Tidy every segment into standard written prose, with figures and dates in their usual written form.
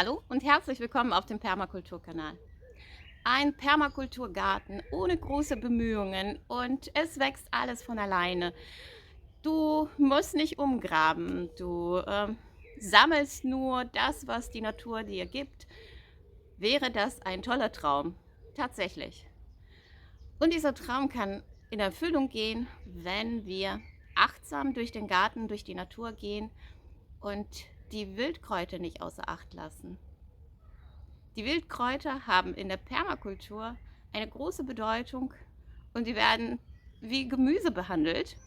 Hallo und herzlich willkommen auf dem Permakulturkanal. Ein Permakulturgarten ohne große Bemühungen und es wächst alles von alleine. Du musst nicht umgraben, du sammelst nur das, was die Natur dir gibt. Wäre das ein toller Traum? Tatsächlich. Und dieser Traum kann in Erfüllung gehen, wenn wir achtsam durch den Garten, durch die Natur gehen und die Wildkräuter nicht außer Acht lassen. Die Wildkräuter haben in der Permakultur eine große Bedeutung und die werden wie Gemüse behandelt.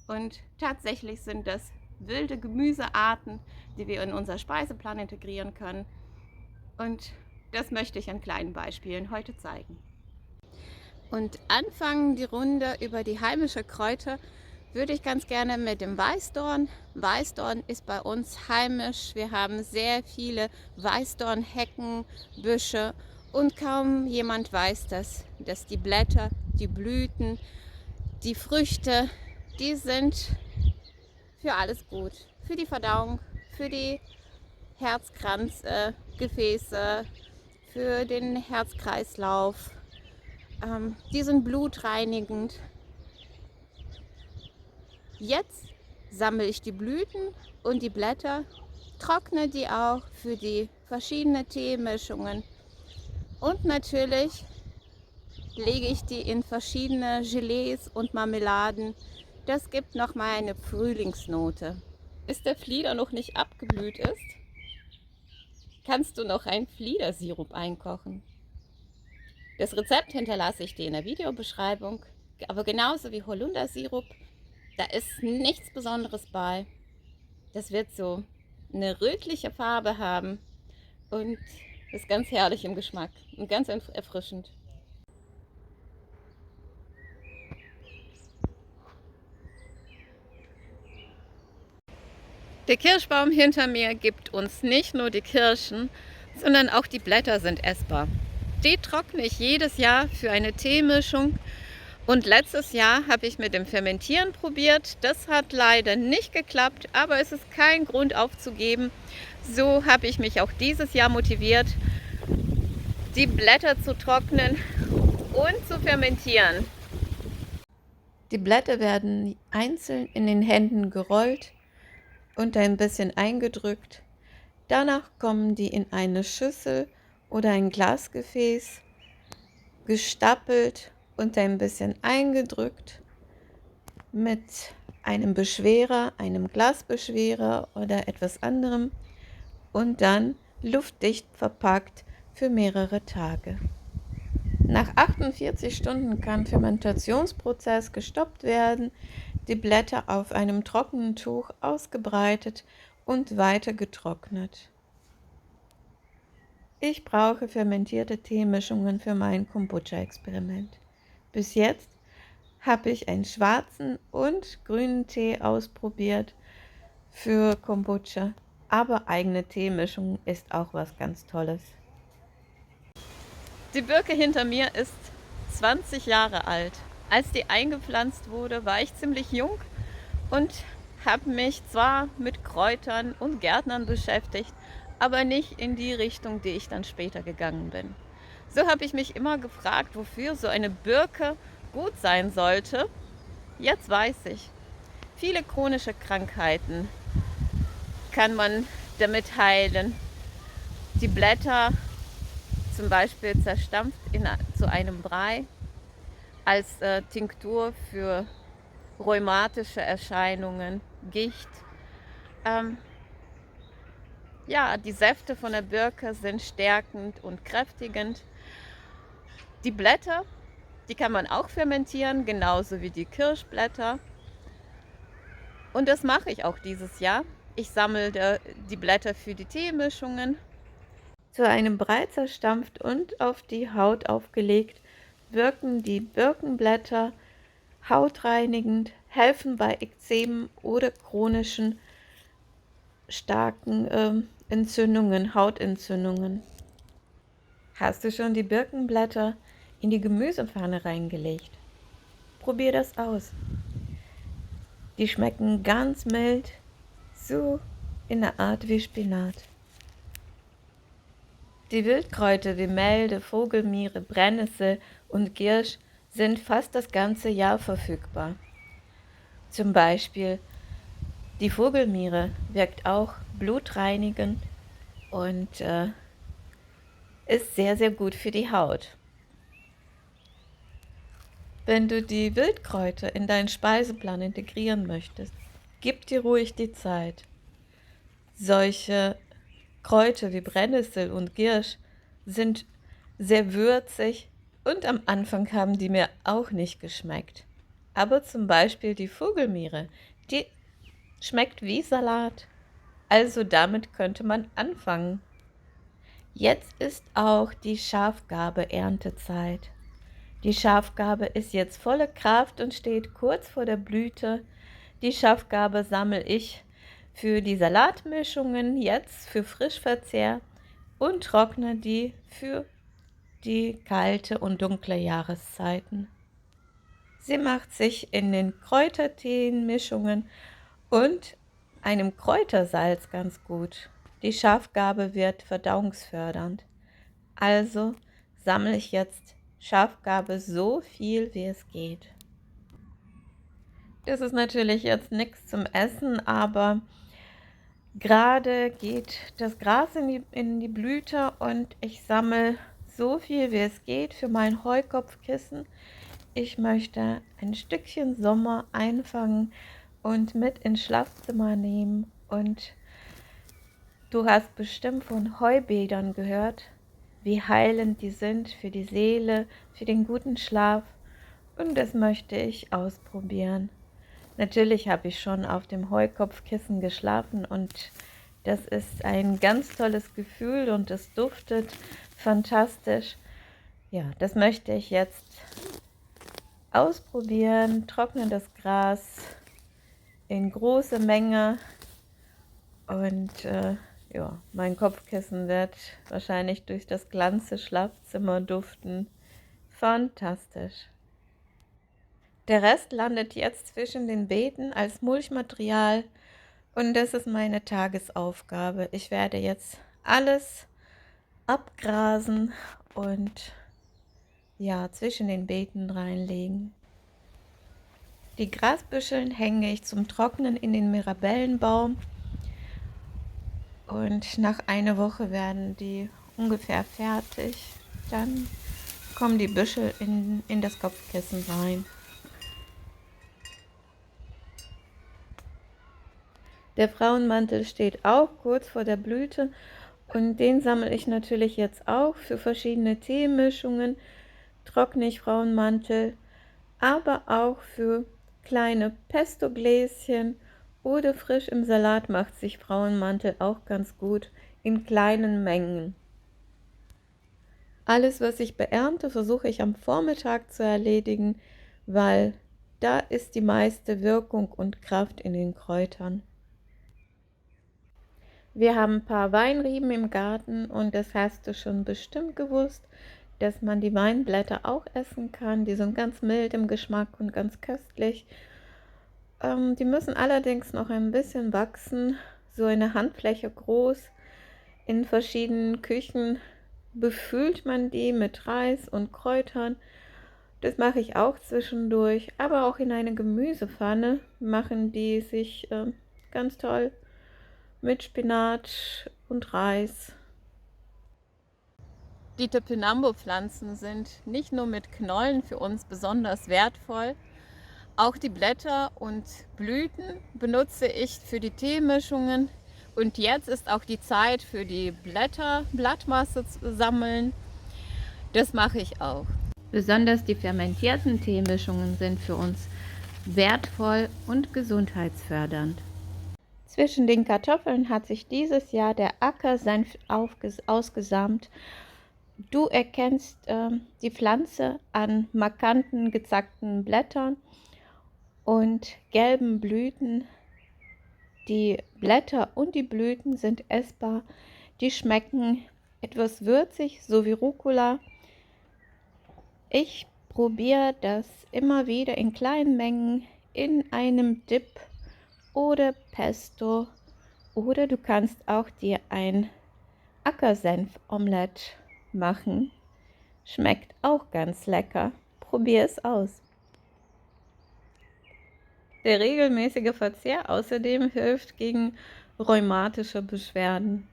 Und tatsächlich sind das wilde Gemüsearten, die wir in unser Speiseplan integrieren können. Und das möchte ich an kleinen Beispielen heute zeigen. Und anfangen die Runde über die heimischen Kräuter würde ich ganz gerne mit dem Weißdorn. Weißdorn ist bei uns heimisch. Wir haben sehr viele Weißdornhecken, Büsche und kaum jemand weiß das, dass die Blätter, die Blüten, die Früchte, die sind für alles gut. Für die Verdauung, für die Herzkranzgefäße, für den Herzkreislauf. Die sind blutreinigend. Jetzt sammle ich die Blüten und die Blätter, trockne die auch für die verschiedenen Teemischungen und natürlich lege ich die in verschiedene Gelees und Marmeladen. Das gibt nochmal eine Frühlingsnote. Bis der Flieder noch nicht abgeblüht ist, kannst du noch einen Fliedersirup einkochen. Das Rezept hinterlasse ich dir in der Videobeschreibung, aber genauso wie Holundersirup, da ist nichts Besonderes bei. Das wird so eine rötliche Farbe haben und ist ganz herrlich im Geschmack und ganz erfrischend. Der Kirschbaum hinter mir gibt uns nicht nur die Kirschen, sondern auch die Blätter sind essbar. Die trockne ich jedes Jahr für eine Teemischung. Und letztes Jahr habe ich mit dem Fermentieren probiert. Das hat leider nicht geklappt, aber es ist kein Grund aufzugeben. So habe ich mich auch dieses Jahr motiviert, die Blätter zu trocknen und zu fermentieren. Die Blätter werden einzeln in den Händen gerollt und ein bisschen eingedrückt. Danach kommen die in eine Schüssel oder ein Glasgefäß, gestapelt und ein bisschen eingedrückt mit einem Beschwerer, einem Glasbeschwerer oder etwas anderem und dann luftdicht verpackt für mehrere Tage. Nach 48 Stunden kann der Fermentationsprozess gestoppt werden, die Blätter auf einem trockenen Tuch ausgebreitet und weiter getrocknet. Ich brauche fermentierte Teemischungen für mein Kombucha-Experiment. Bis jetzt habe ich einen schwarzen und grünen Tee ausprobiert für Kombucha, aber eigene Teemischung ist auch was ganz Tolles. Die Birke hinter mir ist 20 Jahre alt. Als die eingepflanzt wurde, war ich ziemlich jung und habe mich zwar mit Kräutern und Gärtnern beschäftigt, aber nicht in die Richtung, die ich dann später gegangen bin. So habe ich mich immer gefragt, wofür so eine Birke gut sein sollte. Jetzt weiß ich, viele chronische Krankheiten kann man damit heilen. Die Blätter zum Beispiel zerstampft zu einem Brei als Tinktur für rheumatische Erscheinungen, Gicht. Ja, die Säfte von der Birke sind stärkend und kräftigend. Die Blätter, die kann man auch fermentieren, genauso wie die Kirschblätter. Und das mache ich auch dieses Jahr. Ich sammle die Blätter für die Teemischungen. Zu einem Brei zerstampft und auf die Haut aufgelegt, wirken die Birkenblätter hautreinigend, helfen bei Ekzemen oder chronischen starken Entzündungen, Hautentzündungen. Hast du schon die Birkenblätter in die Gemüsepfanne reingelegt? Probier das aus. Die schmecken ganz mild, so in der Art wie Spinat. Die Wildkräuter wie Melde, Vogelmiere, Brennnessel und Giersch sind fast das ganze Jahr verfügbar. Zum Beispiel die Vogelmiere wirkt auch blutreinigend und ist sehr, sehr gut für die Haut. Wenn du die Wildkräuter in deinen Speiseplan integrieren möchtest, gib dir ruhig die Zeit. Solche Kräuter wie Brennnessel und Giersch sind sehr würzig und am Anfang haben die mir auch nicht geschmeckt. Aber zum Beispiel die Vogelmiere, die schmeckt wie Salat. Also damit könnte man anfangen. Jetzt ist auch die Schafgarbe-Erntezeit. Die Schafgarbe ist jetzt volle Kraft und steht kurz vor der Blüte. Die Schafgarbe sammle ich für die Salatmischungen, jetzt für Frischverzehr und trockne die für die kalte und dunkle Jahreszeiten. Sie macht sich in den Kräutertee-Mischungen und einem Kräutersalz ganz gut. Die Schafgarbe wird verdauungsfördernd. Also sammle ich jetzt Schafgarbe so viel wie es geht. Das ist natürlich jetzt nichts zum Essen, aber gerade geht das Gras in die Blüte und ich sammle so viel wie es geht für mein Heukopfkissen. Ich möchte ein Stückchen Sommer einfangen und mit ins Schlafzimmer nehmen. Und du hast bestimmt von Heubädern gehört, wie heilend die sind für die Seele, für den guten Schlaf. Und das möchte ich ausprobieren. Natürlich habe ich schon auf dem Heukopfkissen geschlafen und das ist ein ganz tolles Gefühl und es duftet fantastisch. Ja, das möchte ich jetzt ausprobieren. Trockne das Gras in große Menge und ja, mein Kopfkissen wird wahrscheinlich durch das ganze Schlafzimmer duften. Fantastisch. Der Rest landet jetzt zwischen den Beeten als Mulchmaterial und das ist meine Tagesaufgabe. Ich werde jetzt alles abgrasen und ja, zwischen den Beeten reinlegen. Die Grasbüscheln hänge ich zum Trocknen in den Mirabellenbaum und nach einer Woche werden die ungefähr fertig. Dann kommen die Büschel in das Kopfkissen rein. Der Frauenmantel steht auch kurz vor der Blüte und den sammle ich natürlich jetzt auch für verschiedene Teemischungen. Trockne ich Frauenmantel, aber auch für kleine Pesto-Gläschen oder frisch im Salat macht sich Frauenmantel auch ganz gut in kleinen Mengen. Alles, was ich beernte, versuche ich am Vormittag zu erledigen, weil da ist die meiste Wirkung und Kraft in den Kräutern. Wir haben ein paar Weinreben im Garten und das hast du schon bestimmt gewusst, dass man die Weinblätter auch essen kann. Die sind ganz mild im Geschmack und ganz köstlich. Die müssen allerdings noch ein bisschen wachsen, so eine Handfläche groß. In verschiedenen Küchen befüllt man die mit Reis und Kräutern. Das mache ich auch zwischendurch, aber auch in eine Gemüsepfanne machen die sich ganz toll mit Spinat und Reis. Die Topinambo-Pflanzen sind nicht nur mit Knollen für uns besonders wertvoll, auch die Blätter und Blüten benutze ich für die Teemischungen. Und jetzt ist auch die Zeit für die Blattmasse zu sammeln. Das mache ich auch. Besonders die fermentierten Teemischungen sind für uns wertvoll und gesundheitsfördernd. Zwischen den Kartoffeln hat sich dieses Jahr der Acker sanft ausgesamt. Du erkennst die Pflanze an markanten, gezackten Blättern und gelben Blüten. Die Blätter und die Blüten sind essbar. Die schmecken etwas würzig, so wie Rucola. Ich probiere das immer wieder in kleinen Mengen in einem Dip oder Pesto. Oder du kannst auch dir ein Ackersenf-Omelette machen. Schmeckt auch ganz lecker. Probier es aus. Der regelmäßige Verzehr außerdem hilft gegen rheumatische Beschwerden.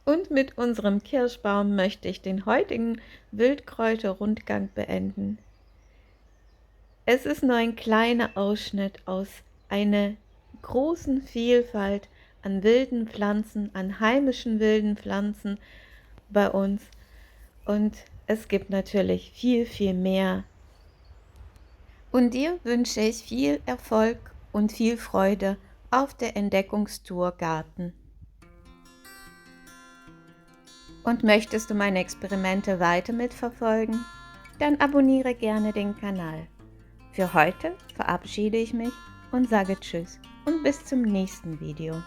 Und mit unserem Kirschbaum möchte ich den heutigen Wildkräuter-Rundgang beenden. Es ist nur ein kleiner Ausschnitt aus einer großen Vielfalt an wilden Pflanzen, an heimischen wilden Pflanzen bei uns. Und es gibt natürlich viel, viel mehr. Und dir wünsche ich viel Erfolg und viel Freude auf der Entdeckungstour Garten. Und möchtest du meine Experimente weiter mitverfolgen? Dann abonniere gerne den Kanal. Für heute verabschiede ich mich und sage Tschüss und bis zum nächsten Video.